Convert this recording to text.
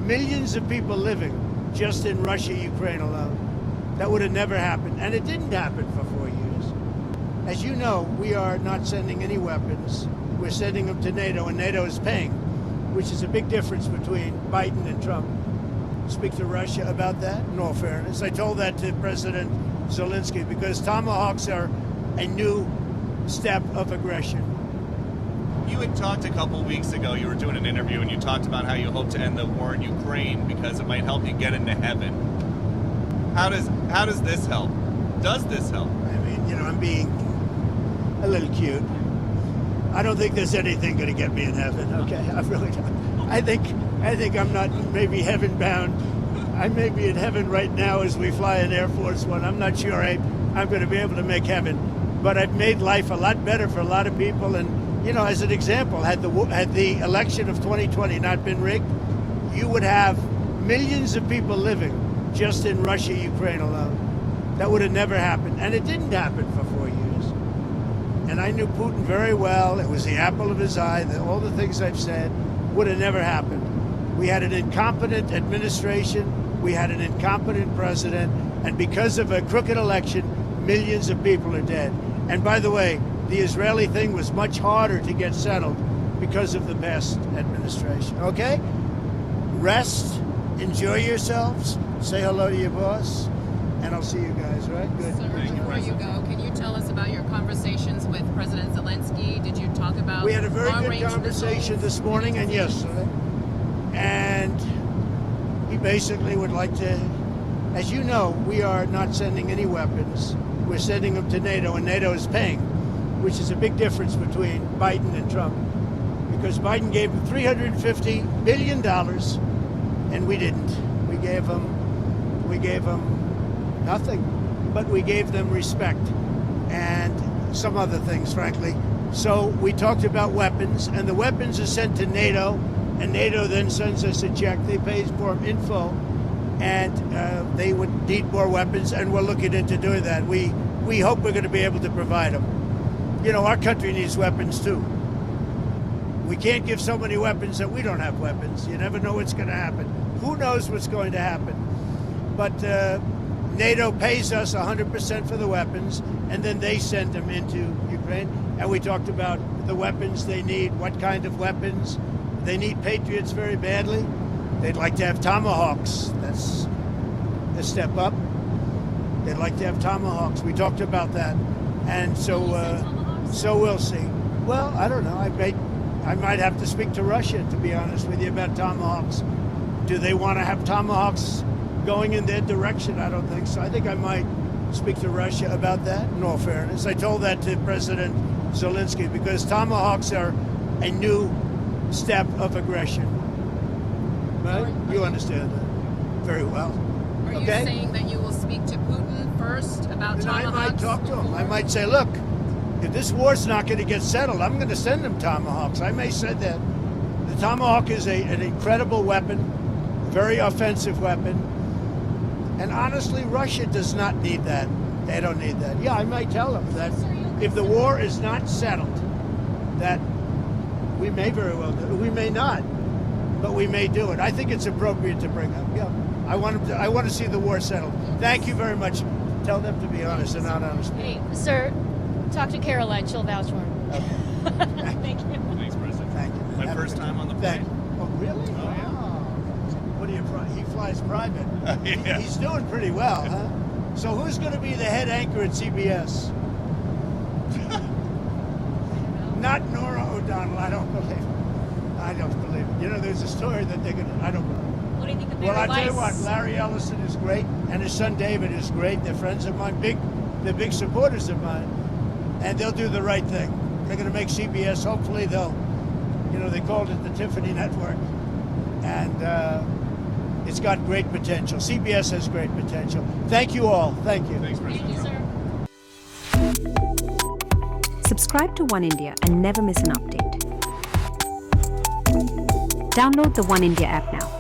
millions of people living just in Russia, Ukraine alone. That would have never happened. And it didn't happen for 4 years. As you know, we are not sending any weapons. We're sending them to NATO, and NATO is paying, which is a big difference between Biden and Trump. Speak to Russia about that, in all fairness. I told that to President Zelensky because Tomahawks are a new step of aggression. You had talked a couple weeks ago, you were doing an interview, and you talked about how you hope to end the war in Ukraine because it might help you get into heaven. How does this help? Does this help? I mean, you know, I'm being a little cute. I don't think there's anything going to get me in heaven, okay? I really don't. I think I'm not maybe heaven bound. I may be in heaven right now as we fly in Air Force One. I'm not sure I'm going to be able to make heaven. But I've made life a lot better for a lot of people. And, you know, as an example, had the election of 2020 not been rigged, you would have millions of people living just in Russia, Ukraine alone. That would have never happened. And it didn't happen for 4 years. And I knew Putin very well. It was the apple of his eye. All the things I've said would have never happened. We had an incompetent administration. We had an incompetent president. And because of a crooked election, millions of people are dead. And by the way, the Israeli thing was much harder to get settled because of the past administration. Okay? Rest, enjoy yourselves, say hello to your boss, and I'll see you guys, right? Good. Sir, before you go, can you tell us about your conversations with President Zelensky? Did you talk about... We had a very good conversation this morning and yesterday. And he basically would like to, as you know, we are not sending any weapons. We're sending them to NATO, and NATO is paying, which is a big difference between Biden and Trump. Because Biden gave them $350 billion, and we didn't. We gave them nothing, but we gave them respect and some other things, frankly. So we talked about weapons, and the weapons are sent to NATO, and NATO then sends us a check. They pay for them in full, and they would need more weapons, and we're looking into doing that. We hope we're going to be able to provide them. You know, our country needs weapons too. We can't give so many weapons that we don't have weapons. You never know what's going to happen. Who knows what's going to happen? But NATO pays us 100% for the weapons, and then they send them into Ukraine. And we talked about the weapons they need, what kind of weapons. They need Patriots very badly. They'd like to have Tomahawks. That's a step up. They'd like to have Tomahawks. We talked about that. And so we'll see. Well, I don't know. I might have to speak to Russia, to be honest with you, about Tomahawks. Do they want to have Tomahawks going in their direction? I don't think so. I think I might speak to Russia about that, in all fairness. I told that to President Zelensky because Tomahawks are a new step of aggression. Right? You understand that very well. Are you saying that you will speak to Putin first about Tomahawks? I might talk to him. I might say, look, if this war's not going to get settled, I'm going to send them Tomahawks. I may say that. The Tomahawk is an incredible weapon, very offensive weapon. And honestly, Russia does not need that. They don't need that. Yeah, I might tell them that if the war is not settled, that we may very well do it. We may not, but we may do it. I think it's appropriate to bring up. Yeah, I want to see the war settled. Thank you very much. Tell them to be honest and not honest. Hey, sir, talk to Caroline. She'll vouch for him. Okay. Thank you. Thanks, President. Thank you. My first time on the plane. Oh, really? Oh, yeah. What do you? He flies private. Yeah. He's doing pretty well, huh? So who's going to be the head anchor at CBS? Not Nora O'Donnell. I don't believe it. You know, there's a story that they're going to. I don't believe it. What do you think of Well, I'll Barry tell you what. Weiss? Larry Ellison is great, and his son David is great. They're friends of mine. They're big supporters of mine, and they'll do the right thing. They're going to make CBS. Hopefully, they called it the Tiffany Network, and it's got great potential. CBS has great potential. Thank you all. Thank you. Thanks, President. Thank you, sir. Subscribe to Oneindia and never miss an update. Download the Oneindia app now.